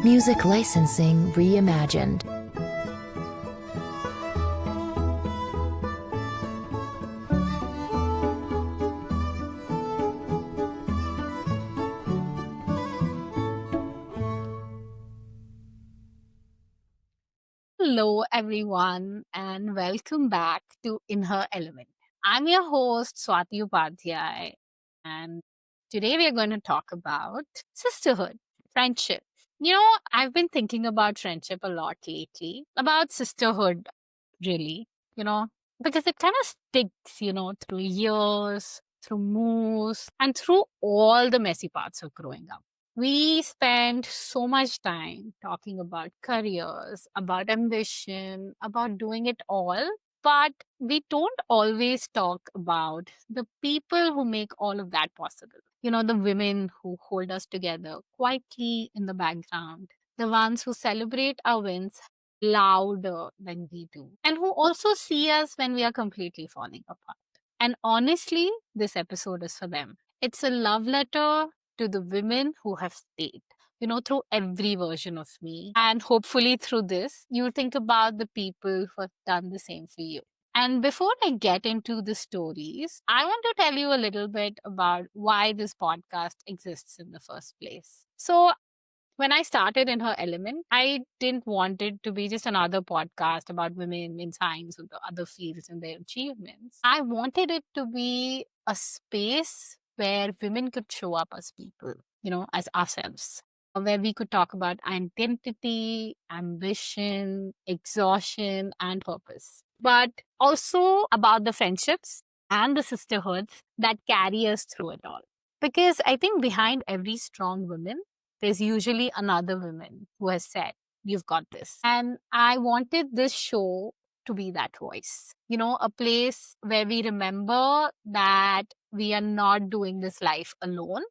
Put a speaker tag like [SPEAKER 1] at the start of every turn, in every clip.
[SPEAKER 1] Music licensing reimagined.
[SPEAKER 2] Hello, everyone, and welcome back to In Her Element. I'm your host, Swati Upadhyay, and today we are going to talk about sisterhood, friendship. I've been thinking about friendship a lot lately, about sisterhood, really, you know, because it kind of sticks, through years, through moves, and through all the messy parts of growing up. We spend so much time talking about careers, about ambition, about doing it all, but we don't always talk about the people who make all of that possible. The women who hold us together quietly in the background, the ones who celebrate our wins louder than we do, and who also see us when we are completely falling apart. And honestly, this episode is for them. It's a love letter to the women who have stayed, through every version of me. And hopefully, through this, you'll think about the people who have done the same for you. And before I get into the stories, I want to tell you a little bit about why this podcast exists in the first place. So, when I started in her element, I didn't want it to be just another podcast about women in science or the other fields and their achievements. I wanted it to be a space where women could show up as people, as ourselves, where we could talk about identity, ambition, exhaustion, and purpose, but also about the friendships and the sisterhoods that carry us through it all. Because I think behind every strong woman, there's usually another woman who has said, "You've got this." And I wanted this show to be that voice, a place where we remember that we are not doing this life alone,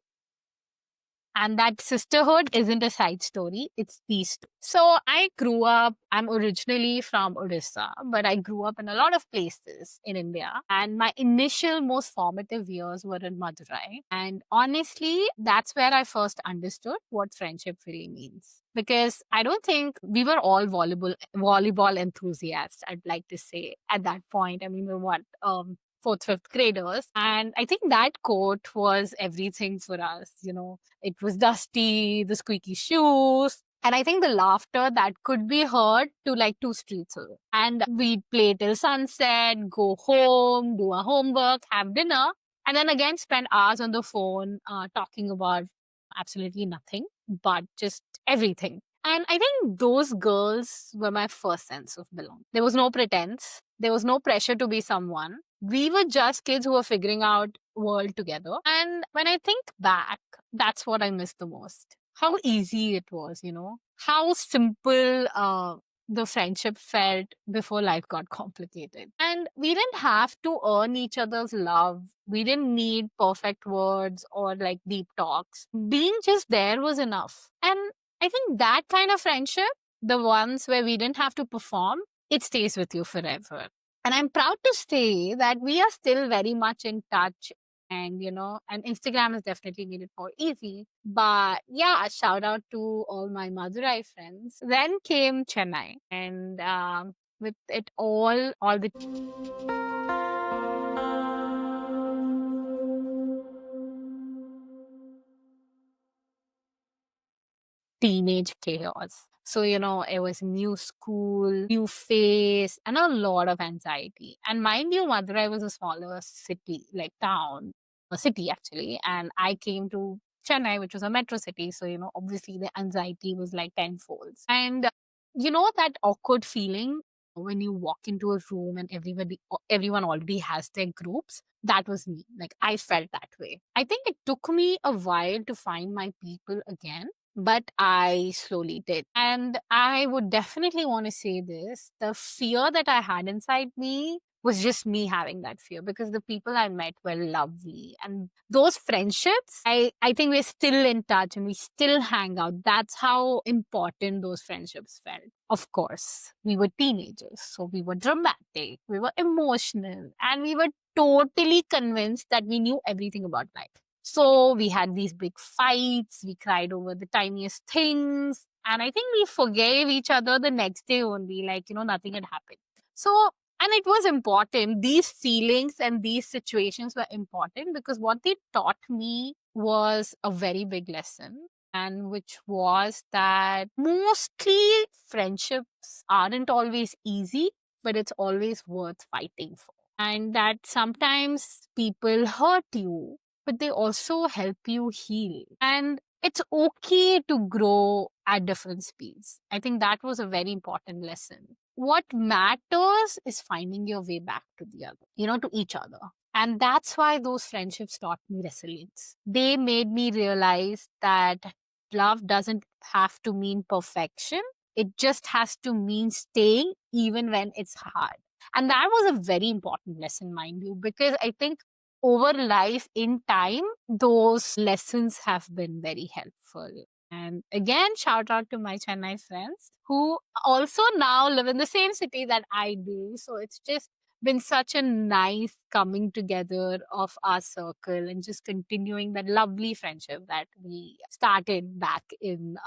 [SPEAKER 2] and that sisterhood isn't a side story, it's these two. So I grew up, I'm originally from Odisha, but I grew up in a lot of places in India. And my initial, most formative years were in Madurai. And honestly, that's where I first understood what friendship really means. Because I don't think we were all volleyball enthusiasts, I'd like to say, at that point. I mean, we were what, fourth, fifth graders. And I think that court was everything for us. It was dusty, the squeaky shoes. And I think the laughter that could be heard to like two streets away. And we'd play till sunset, go home, do our homework, have dinner, and then again spend hours on the phone talking about absolutely nothing, but just everything. And I think those girls were my first sense of belonging. There was no pretense. There was no pressure to be someone. We were just kids who were figuring out world together. And when I think back, that's what I miss the most. How easy it was, how simple the friendship felt before life got complicated. And we didn't have to earn each other's love. We didn't need perfect words or like deep talks. Being just there was enough. And I think that kind of friendship, the ones where we didn't have to perform, it stays with you forever. And I'm proud to say that we are still very much in touch. And Instagram has definitely made it more easy. But yeah, a shout out to all my Madurai friends. Then came Chennai. And with it all the teenage chaos. So, it was new school, new face, and a lot of anxiety. And mind you, Madurai was a smaller city, like town, a city actually. And I came to Chennai, which was a metro city. So, obviously the anxiety was like tenfold. And that awkward feeling when you walk into a room and everyone already has their groups. That was me. Like I felt that way. I think it took me a while to find my people again, but I slowly did. And I would definitely want to say this, the fear that I had inside me was just me having that fear, because the people I met were lovely. And those friendships, I think we're still in touch and we still hang out. That's how important those friendships felt. Of course, we were teenagers, so we were dramatic, we were emotional, and we were totally convinced that we knew everything about life. So we had these big fights, we cried over the tiniest things, And I think we forgave each other the next day only, like, nothing had happened. So, and it was important. These feelings and these situations were important because what they taught me was a very big lesson, and which was that mostly friendships aren't always easy, but it's always worth fighting for. And that sometimes people hurt you, but they also help you heal. And it's okay to grow at different speeds. I think that was a very important lesson. What matters is finding your way back to the other, to each other. And that's why those friendships taught me resilience. They made me realize that love doesn't have to mean perfection. It just has to mean staying even when it's hard. And that was a very important lesson, mind you, because I think over life in time, those lessons have been very helpful. And again, shout out to my Chennai friends who also now live in the same city that I do. So it's just been such a nice coming together of our circle and just continuing that lovely friendship that we started back in,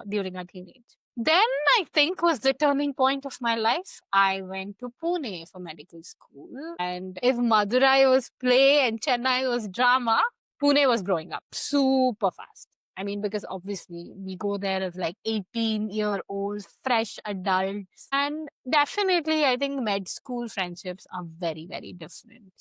[SPEAKER 2] during our teenage. Then I think was the turning point of my life. I went to Pune for medical school. And if Madurai was play and Chennai was drama, Pune was growing up super fast. I mean, because obviously we go there as like 18-year-olds, fresh adults. And definitely, I think med school friendships are very, very different.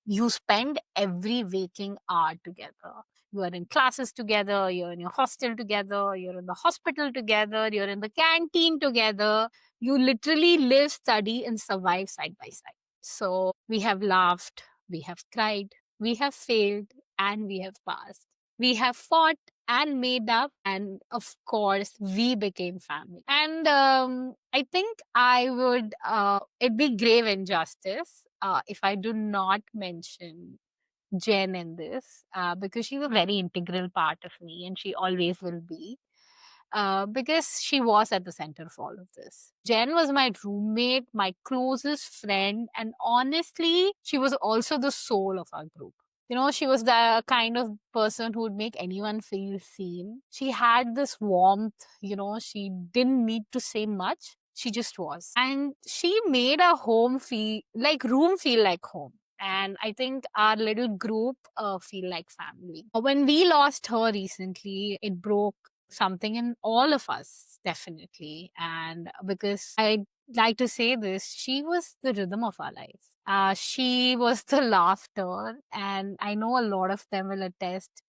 [SPEAKER 2] You spend every waking hour together. You are in classes together, you're in your hostel together, you're in the hospital together, you're in the canteen together. You literally live, study, and survive side by side. So we have laughed, we have cried, we have failed, and we have passed. We have fought and made up, and of course, we became family. And I think I would, it'd be grave injustice if I do not mention Jen in this because she's a very integral part of me and she always will be because she was at the center of all of this. Jen was my roommate, my closest friend, and honestly, she was also the soul of our group. She was the kind of person who would make anyone feel seen. She had this warmth, she didn't need to say much. She just was. And she made our room feel like home. And I think our little group feel like family. When we lost her recently, it broke something in all of us, definitely. And because I like to say this, she was the rhythm of our life. She was the laughter, and I know a lot of them will attest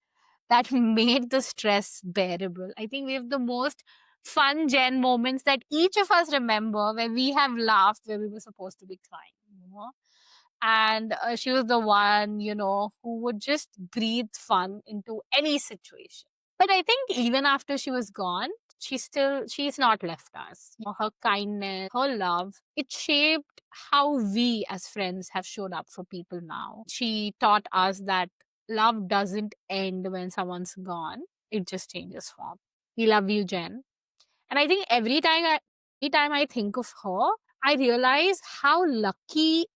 [SPEAKER 2] that made the stress bearable. I think we have the most fun Gen moments that each of us remember where we have laughed where we were supposed to be crying. And she was the one, who would just breathe fun into any situation. But I think even after she was gone, she's not left us. Her kindness, her love, it shaped how we as friends have showed up for people now. She taught us that love doesn't end when someone's gone. It just changes form. We love you, Jen. And I think every time I think of her, I realize how lucky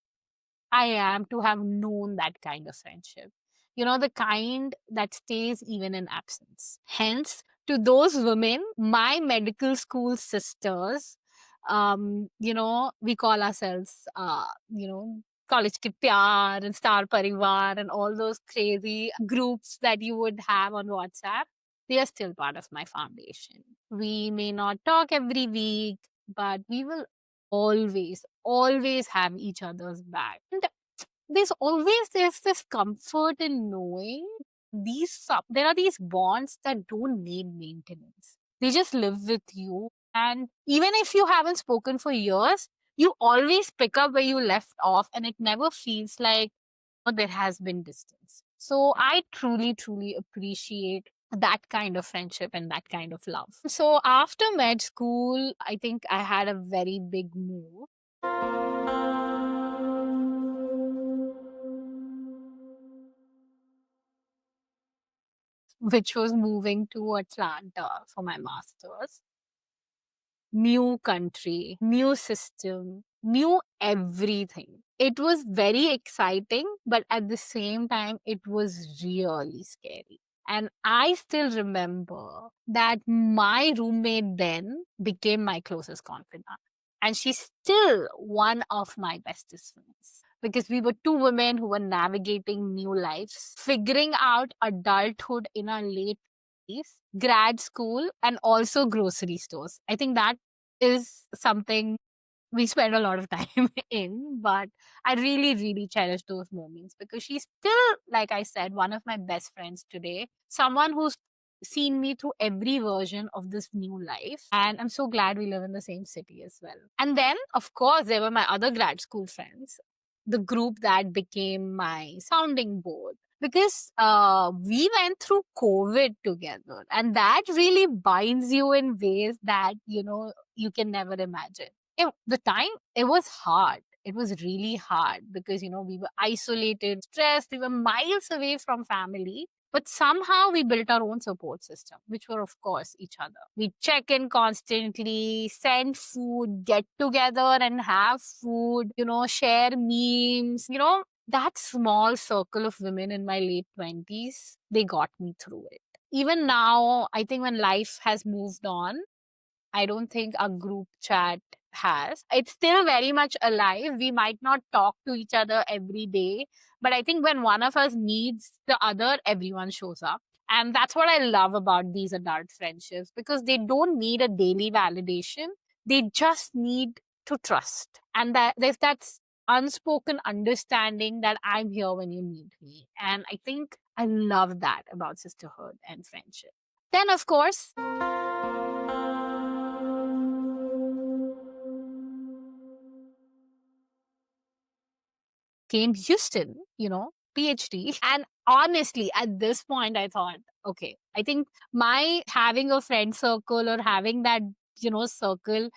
[SPEAKER 2] I am to have known that kind of friendship. The kind that stays even in absence. Hence, to those women, my medical school sisters, we call ourselves, College Ki Pyar and Star Parivar and all those crazy groups that you would have on WhatsApp. They are still part of my foundation. We may not talk every week, but we will always have each other's back. And there's this comfort in knowing there are these bonds that don't need maintenance. They just live with you. And even if you haven't spoken for years, you always pick up where you left off and it never feels like there has been distance. So I truly, truly appreciate that kind of friendship and that kind of love. So after med school, I think I had a very big move, which was moving to Atlanta for my master's. New country, new system, new everything. It was very exciting, but at the same time, it was really scary. And I still remember that my roommate then became my closest confidant. And she's still one of my bestest friends because we were two women who were navigating new lives, figuring out adulthood in our late 20s, grad school, and also grocery stores. I think that is something we spend a lot of time in, but I really, really cherish those moments because she's still, like I said, one of my best friends today, someone who's seen me through every version of this new life. And I'm so glad we live in the same city as well. And then, of course, there were my other grad school friends, the group that became my sounding board. Because we went through COVID together, and that really binds you in ways that, you can never imagine. The time, it was hard. It was really hard because we were isolated, stressed, we were miles away from family, but somehow we built our own support system, which were of course each other. We check in constantly, send food, get together and have food, share memes, that small circle of women in my late 20s, they got me through it. Even now, I think when life has moved on, I don't think our group chat has. It's still very much alive. We might not talk to each other every day, but I think when one of us needs the other, everyone shows up. And that's what I love about these adult friendships because they don't need a daily validation. They just need to trust. And that there's that unspoken understanding that I'm here when you need me. And I think I love that about sisterhood and friendship. Then, of course, came Houston, PhD. And honestly, at this point, I thought, okay, I think my having a friend circle or having that, circle,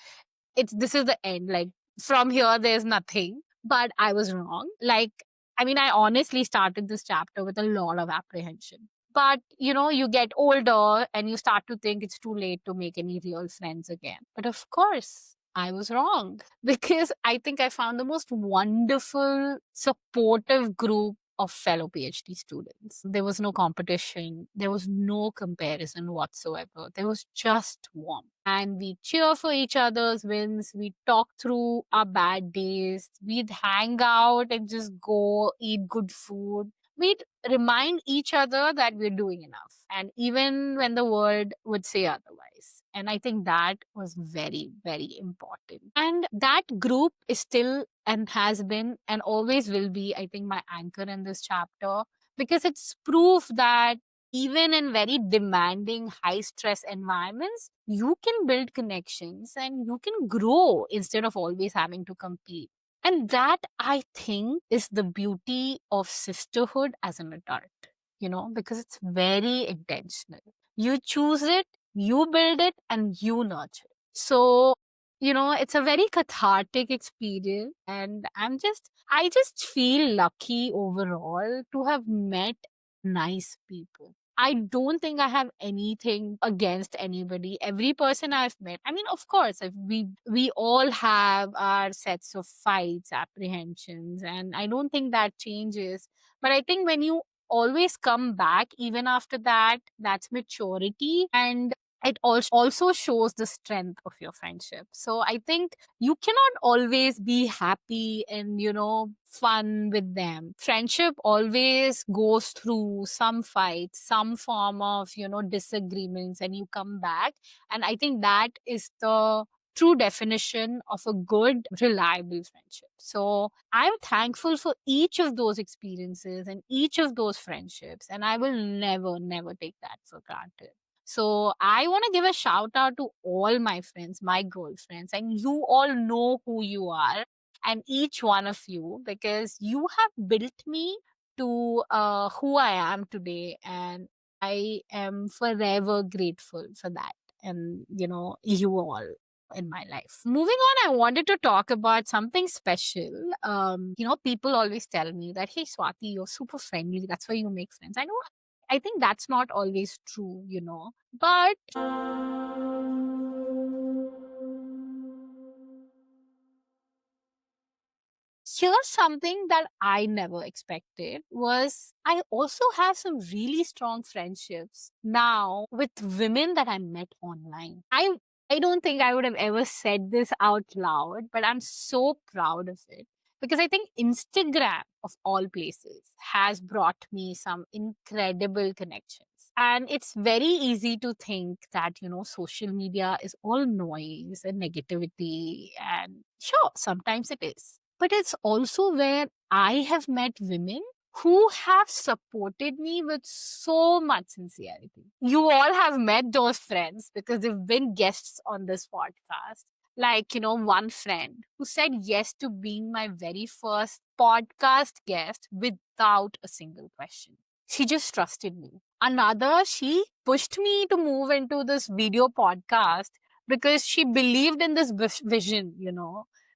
[SPEAKER 2] this is the end. Like from here, there's nothing. But I was wrong. Like, I mean, I honestly started this chapter with a lot of apprehension. But, you get older and you start to think it's too late to make any real friends again. But of course, I was wrong because I think I found the most wonderful, supportive group of fellow PhD students. There was no competition, there was no comparison whatsoever. There was just warmth. And we cheer for each other's wins. We talk through our bad days. We'd hang out and just go eat good food. We'd remind each other that we're doing enough. And even when the world would say otherwise. And I think that was very, very important. And that group is still and has been and always will be, I think, my anchor in this chapter because it's proof that even in very demanding, high stress environments, you can build connections and you can grow instead of always having to compete. And that, I think, is the beauty of sisterhood as an adult, because it's very intentional. You choose it, you build it, and you nurture it. So, it's a very cathartic experience. And I just feel lucky overall to have met nice people. I don't think I have anything against anybody. Every person I've met, I mean, of course, if we all have our sets of fights, apprehensions, and I don't think that changes. But I think when you always come back, even after that, that's maturity. And it also shows the strength of your friendship. So I think you cannot always be happy and, fun with them. Friendship always goes through some fights, some form of, disagreements, and you come back. And I think that is the true definition of a good, reliable friendship. So I'm thankful for each of those experiences and each of those friendships. And I will never, never take that for granted. So I want to give a shout out to all my friends, my girlfriends, and you all know who you are and each one of you because you have built me to who I am today. And I am forever grateful for that. And, you all in my life. Moving on, I wanted to talk about something special. People always tell me that, hey, Swati, you're super friendly. That's why you make friends. I think that's not always true, but Here's something that I never expected was I also have some really strong friendships now with women that I met online. I don't think I would have ever said this out loud, but I'm so proud of it because I think Instagram, of all places, has brought me some incredible connections. And it's very easy to think that, social media is all noise and negativity. And sure, sometimes it is. But it's also where I have met women who have supported me with so much sincerity. You all have met those friends because they've been guests on this podcast. Like, one friend who said yes to being my very first podcast guest without a single question. She just trusted me. Another, she pushed me to move into this video podcast because she believed in this vision,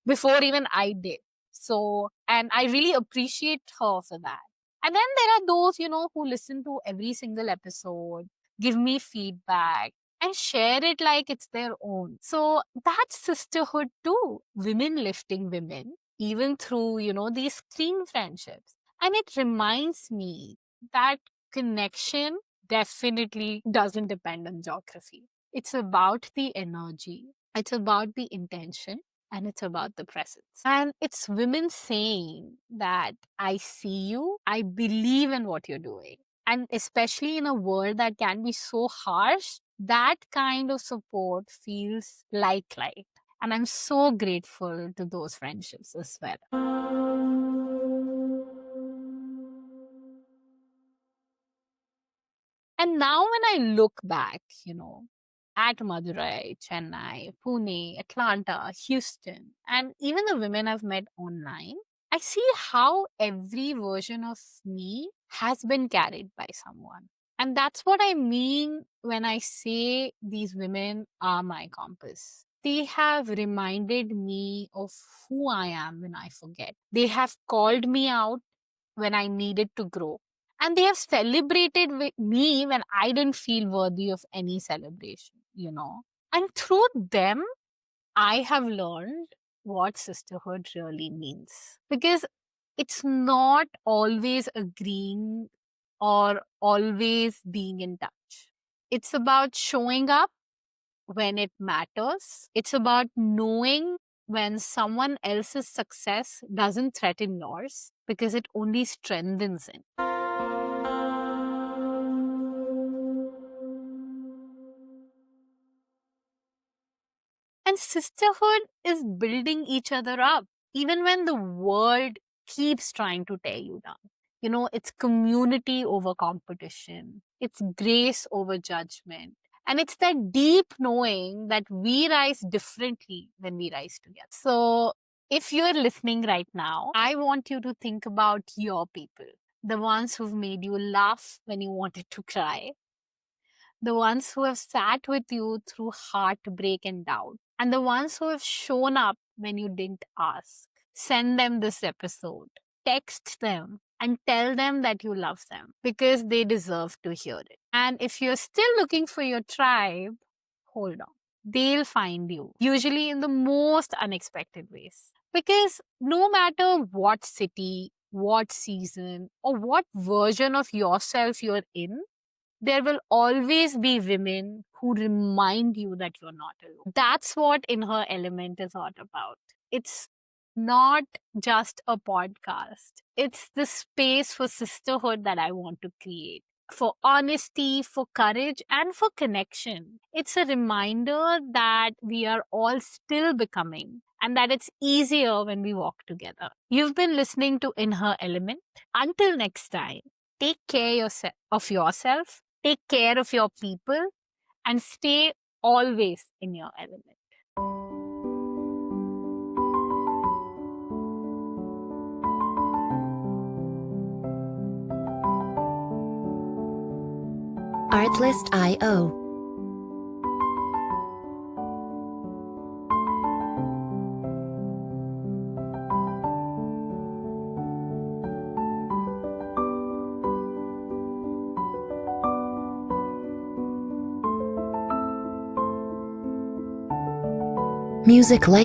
[SPEAKER 2] before even I did. So, and I really appreciate her for that. And then there are those, who listen to every single episode, give me feedback, and share it like it's their own. So that's sisterhood too. Women lifting women, even through, these screen friendships. And it reminds me that connection definitely doesn't depend on geography. It's about the energy, it's about the intention, and it's about the presence. And it's women saying that I see you, I believe in what you're doing. And especially in a world that can be so harsh, that kind of support feels like light. And I'm so grateful to those friendships as well. And now when I look back, at Madurai, Chennai, Pune, Atlanta, Houston, and even the women I've met online, I see how every version of me has been carried by someone. And that's what I mean when I say these women are my compass. They have reminded me of who I am when I forget. They have called me out when I needed to grow. And they have celebrated with me when I didn't feel worthy of any celebration. And through them, I have learned what sisterhood really means. Because it's not always agreeing or always being in touch. It's about showing up when it matters. It's about knowing when someone else's success doesn't threaten yours because it only strengthens it. And sisterhood is building each other up, even when the world keeps trying to tear you down. It's community over competition, it's grace over judgment. And it's that deep knowing that we rise differently when we rise together. So, if you're listening right now, I want you to think about your people, the ones who've made you laugh when you wanted to cry, the ones who have sat with you through heartbreak and doubt, and the ones who have shown up when you didn't ask. Send them this episode, text them, and tell them that you love them because they deserve to hear it. And if you're still looking for your tribe, hold on. They'll find you, usually in the most unexpected ways. Because no matter what city, what season, or what version of yourself you're in, there will always be women who remind you that you're not alone. That's what In Her Element is all about. It's not just a podcast, it's the space for sisterhood that I want to create. For honesty, for courage, and for connection. It's a reminder that we are all still becoming and that it's easier when we walk together. You've been listening to In Her Element. Until next time, take care of yourself, take care of your people, and stay always in your element.
[SPEAKER 1] Artlist.io. Music like